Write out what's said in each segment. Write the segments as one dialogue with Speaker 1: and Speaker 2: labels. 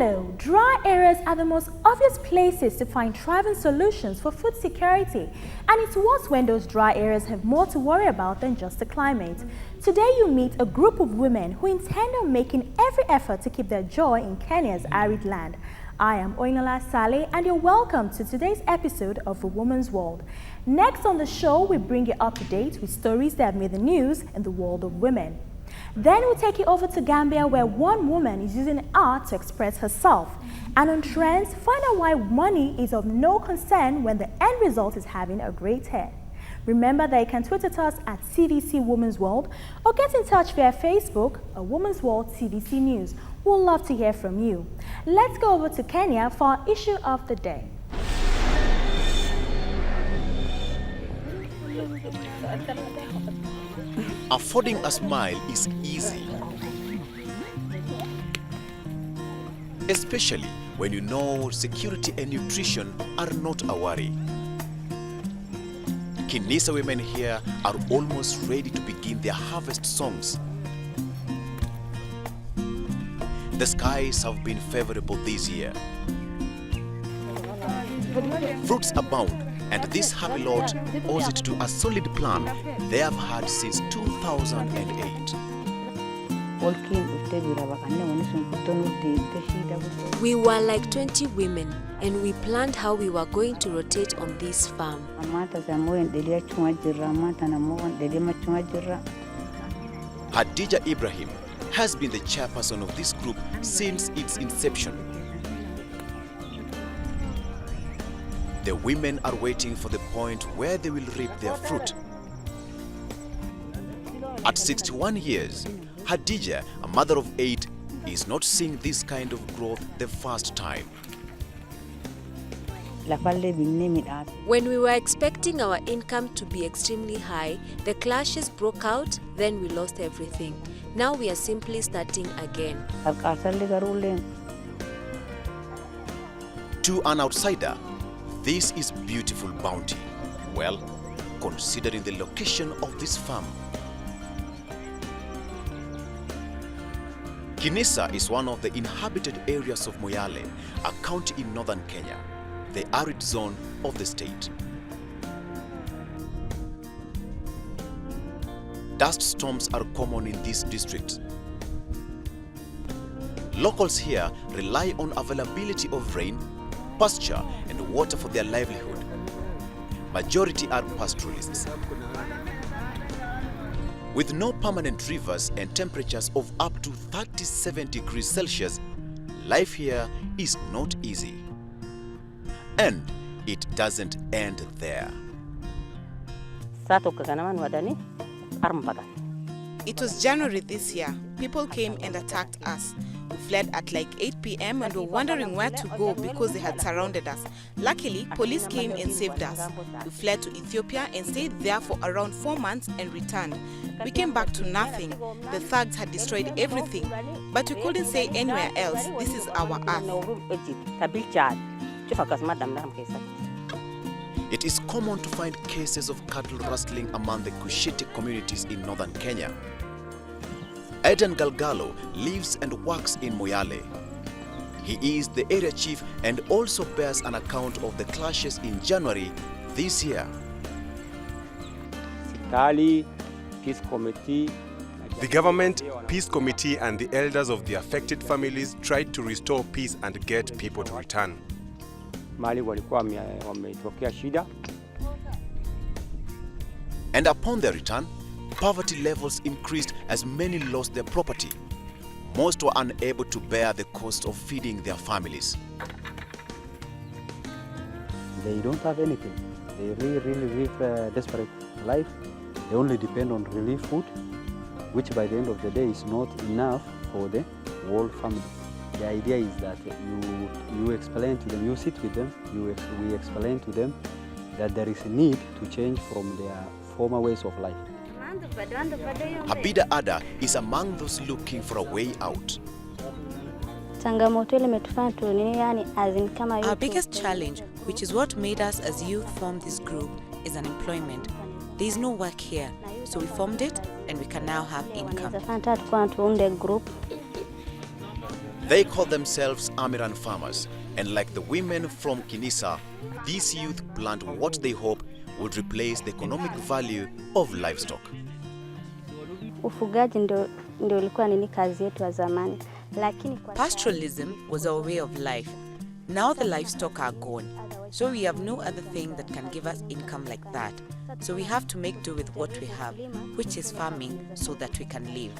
Speaker 1: Hello! Dry areas are the most obvious places to find thriving solutions for food security, and it's worse when those dry areas have more to worry about than just the climate. Today you meet a group of women who intend on making every effort to keep their joy in Kenya's arid land. I am Oyinlola Saleh and you're welcome to today's episode of A Woman's World. Next on the show, we bring you up to date with stories that have made the news in the world of women. Then we'll take you over to Gambia, where one woman is using art to express herself. And on trends, find out why money is of no concern when the end result is having a great hair. Remember that you can tweet at us at CVC Women's World or get in touch via Facebook, A Woman's World CVC News. We'll love to hear from you. Let's go over to Kenya for our issue of the day.
Speaker 2: Affording a smile is easy, especially when you know security and nutrition are not a worry. Kinisa women here are almost ready to begin their harvest songs. The skies have been favorable this year. Fruits abound, and this happy lot owes it to a solid plan they have had since 2008.
Speaker 3: We were like 20 women, and we planned how we were going to rotate on this farm.
Speaker 2: Hadija Ibrahim has been the chairperson of this group since its inception. The women are waiting for the point where they will reap their fruit. At 61 years, Hadija, a mother of 8, is not seeing this kind of growth the first time.
Speaker 3: When we were expecting our income to be extremely high, the clashes broke out, then we lost everything. Now we are simply starting again.
Speaker 2: To an outsider, this is beautiful bounty. Well, considering the location of this farm. Kinisa is one of the inhabited areas of Moyale, a county in northern Kenya, the arid zone of the state. Dust storms are common in this district. Locals here rely on availability of rain, pasture and water for their livelihood. Majority are pastoralists. With no permanent rivers and temperatures of up to 37 degrees Celsius, life here is not easy. And it doesn't end there.
Speaker 4: It was January this year. People came and attacked us. We fled at like 8 p.m. and were wondering where to go because they had surrounded us. Luckily, police came and saved us. We fled to Ethiopia and stayed there for around 4 months and returned. We came back to nothing. The thugs had destroyed everything, but we couldn't say anywhere else. This is our earth.
Speaker 2: It is common to find cases of cattle rustling among the Cushitic communities in northern Kenya. Eden Galgalo lives and works in Moyale. He is the area chief and also bears an account of the clashes in January this year.
Speaker 5: The
Speaker 6: government, peace committee and the elders of the affected families tried to restore peace and get people to return.
Speaker 2: And upon their return, poverty levels increased as many lost their property. Most were unable to bear the cost of feeding their families.
Speaker 5: They don't have anything. They really live a desperate life. They only depend on relief food, which by the end of the day is not enough for the whole family. The idea is that you explain to them, you sit with them, we explain to them that there is a need to change from their former ways of life.
Speaker 2: Habida Ada is among those looking for a way out.
Speaker 7: Our biggest challenge, which is what made us as youth form this group, is unemployment. There is no work here, so we formed it and we can now have income.
Speaker 2: They call themselves Amiran farmers, and like the women from Kinisa, these youth plant what they hope would replace the economic value of livestock.
Speaker 7: Pastoralism was our way of life. Now the livestock are gone, so we have no other thing that can give us income like that. So we have to make do with what we have, which is farming, so that we can live.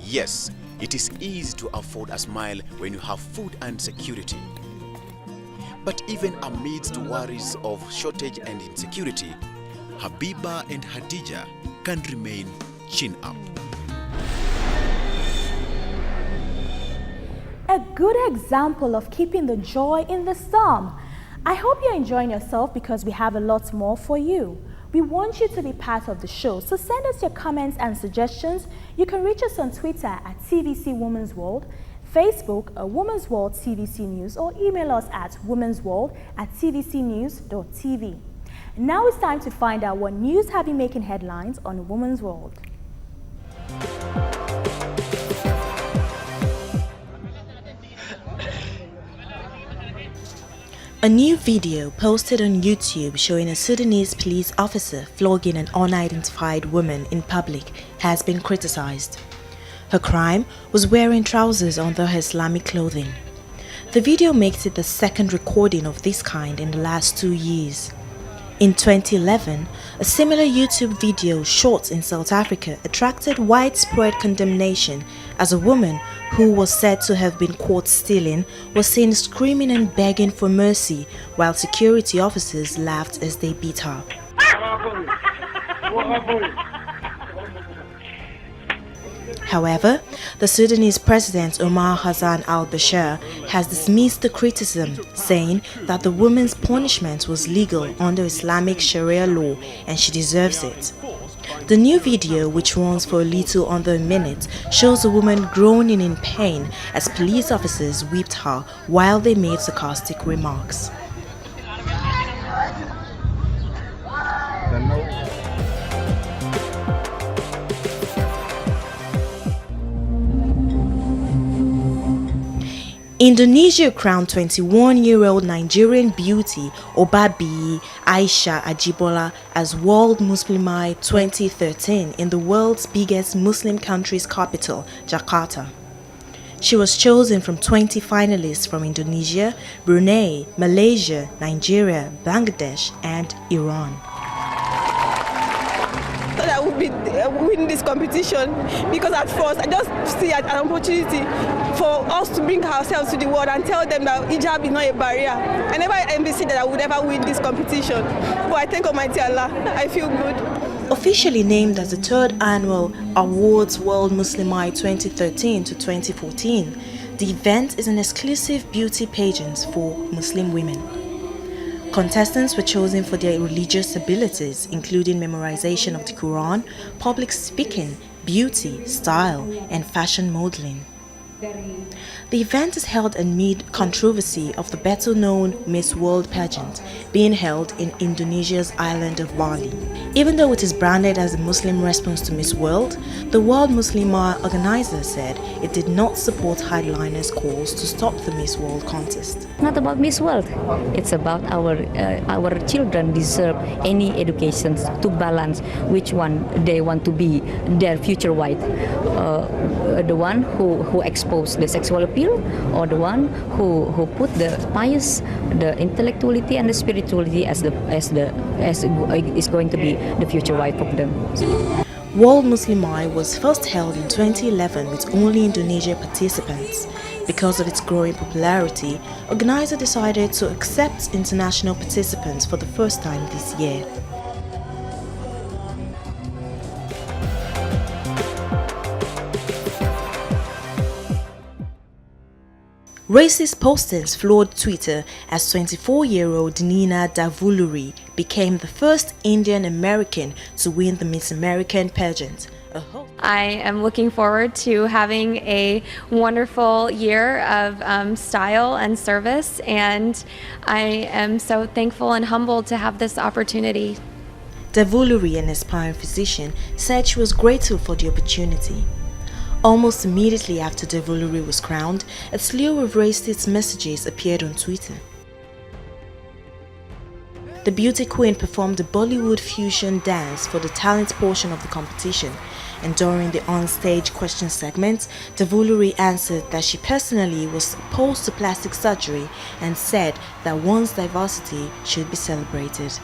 Speaker 2: Yes, it is easy to afford a smile when you have food and security. But even amidst worries of shortage and insecurity, Habiba and Hadija can remain chin up.
Speaker 1: A good example of keeping the joy in the storm. I hope you're enjoying yourself because we have a lot more for you. We want you to be part of the show, so send us your comments and suggestions. You can reach us on Twitter at TVC Women's World, Facebook Women's World TVC News, or email us at womensworld@tvcnews.tv. Now it's time to find out what news have been making headlines on Women's World.
Speaker 8: A new video posted on YouTube showing a Sudanese police officer flogging an unidentified woman in public has been criticized. Her crime was wearing trousers under her Islamic clothing. The video makes it the second recording of this kind in the last 2 years. In 2011, a similar YouTube video shot in South Africa attracted widespread condemnation as a woman who was said to have been caught stealing was seen screaming and begging for mercy while security officers laughed as they beat her. However, the Sudanese President Omar Hassan al-Bashir has dismissed the criticism, saying that the woman's punishment was legal under Islamic Sharia law and she deserves it. The new video, which runs for a little under a minute, shows a woman groaning in pain as police officers whipped her while they made sarcastic remarks. Indonesia crowned 21-year-old Nigerian beauty Obabi Aisha Ajibola as World Muslimah 2013 in the world's biggest Muslim country's capital, Jakarta. She was chosen from 20 finalists from Indonesia, Brunei, Malaysia, Nigeria, Bangladesh, and Iran.
Speaker 9: I would win this competition because at first I just see an opportunity for us to bring ourselves to the world and tell them that hijab is not a barrier. I never envisioned that I would ever win this competition, but I thank Almighty Allah. I feel good.
Speaker 8: Officially named as the third annual Awards World Muslimah 2013 to 2014, the event is an exclusive beauty pageant for Muslim women. Contestants were chosen for their religious abilities, including memorization of the Quran, public speaking, beauty, style, and fashion modeling. The event is held amid controversy of the better-known Miss World pageant being held in Indonesia's island of Bali. Even though it is branded as a Muslim response to Miss World, the World Muslimah organizer said it did not support headliners' calls to stop the Miss World contest.
Speaker 10: Not about Miss World. It's about our children deserve any education to balance which one they want to be their future wife. The one who expose the sexual appeal, or the one who put the pious, the intellectuality and the spirituality as is going to be the future wife of them.
Speaker 8: World Muslimah was first held in 2011 with only Indonesia participants. Because of its growing popularity, organizer decided to accept international participants for the first time this year. Racist postings floored Twitter as 24-year-old Nina Davuluri became the first Indian American to win the Miss American pageant.
Speaker 11: I am looking forward to having a wonderful year of style and service, and I am so thankful and humbled to have this opportunity.
Speaker 8: Davuluri, an aspiring physician, said she was grateful for the opportunity. Almost immediately after Devoluri was crowned, a slew of racist messages appeared on Twitter. The beauty queen performed a Bollywood fusion dance for the talent portion of the competition, and during the on-stage question segment, Devoluri answered that she personally was opposed to plastic surgery and said that one's diversity should be celebrated.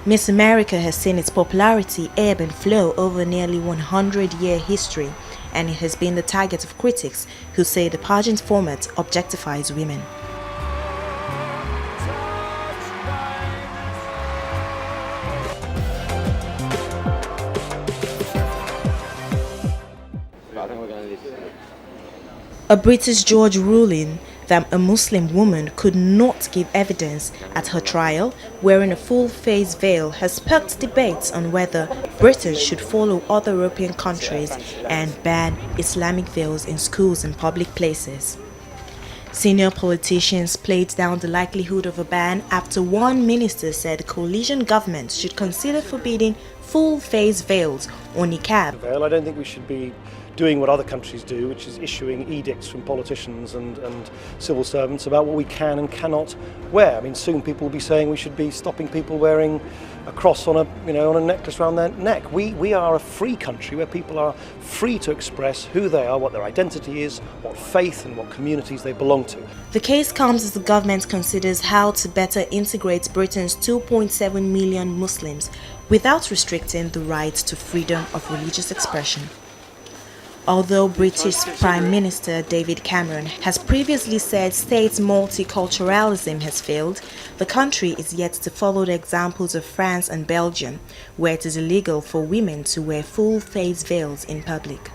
Speaker 8: Miss America has seen its popularity ebb and flow over nearly 100-year history, and it has been the target of critics who say the pageant format objectifies women. A British judge ruling that a Muslim woman could not give evidence at her trial wearing a full-face veil has sparked debates on whether Britain should follow other European countries and ban Islamic veils in schools and public places. Senior politicians played down the likelihood of a ban after one minister said the coalition government should consider forbidding full-face veils or niqab.
Speaker 12: I don't think we should be doing what other countries do, which is issuing edicts from politicians and civil servants about what we can and cannot wear. I mean, soon people will be saying we should be stopping people wearing a cross on a necklace around their neck. We are a free country where people are free to express who they are, what their identity is, what faith and what communities they belong to.
Speaker 8: The case comes as the government considers how to better integrate Britain's 2.7 million Muslims without restricting the right to freedom of religious expression. Although British Prime Minister David Cameron has previously said state multiculturalism has failed, the country is yet to follow the examples of France and Belgium, where it is illegal for women to wear full-face veils in public.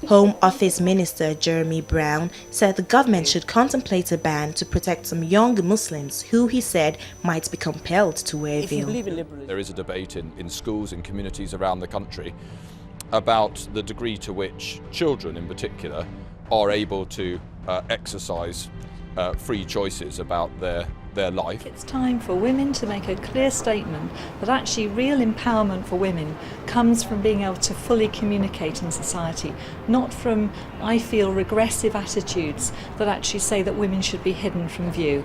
Speaker 8: Home Office Minister Jeremy Brown said the government should contemplate a ban to protect some young Muslims who he said might be compelled to wear a veil.
Speaker 13: There is a debate in schools and communities around the country about the degree to which children in particular are able to exercise free choices about their life.
Speaker 14: It's time for women to make a clear statement that actually real empowerment for women comes from being able to fully communicate in society, not from, I feel, regressive attitudes that actually say that women should be hidden from view.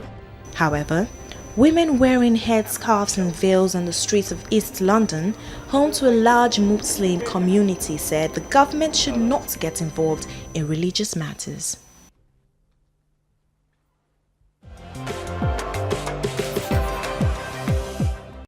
Speaker 8: However, women wearing headscarves and veils on the streets of East London, home to a large Muslim community, said the government should not get involved in religious matters.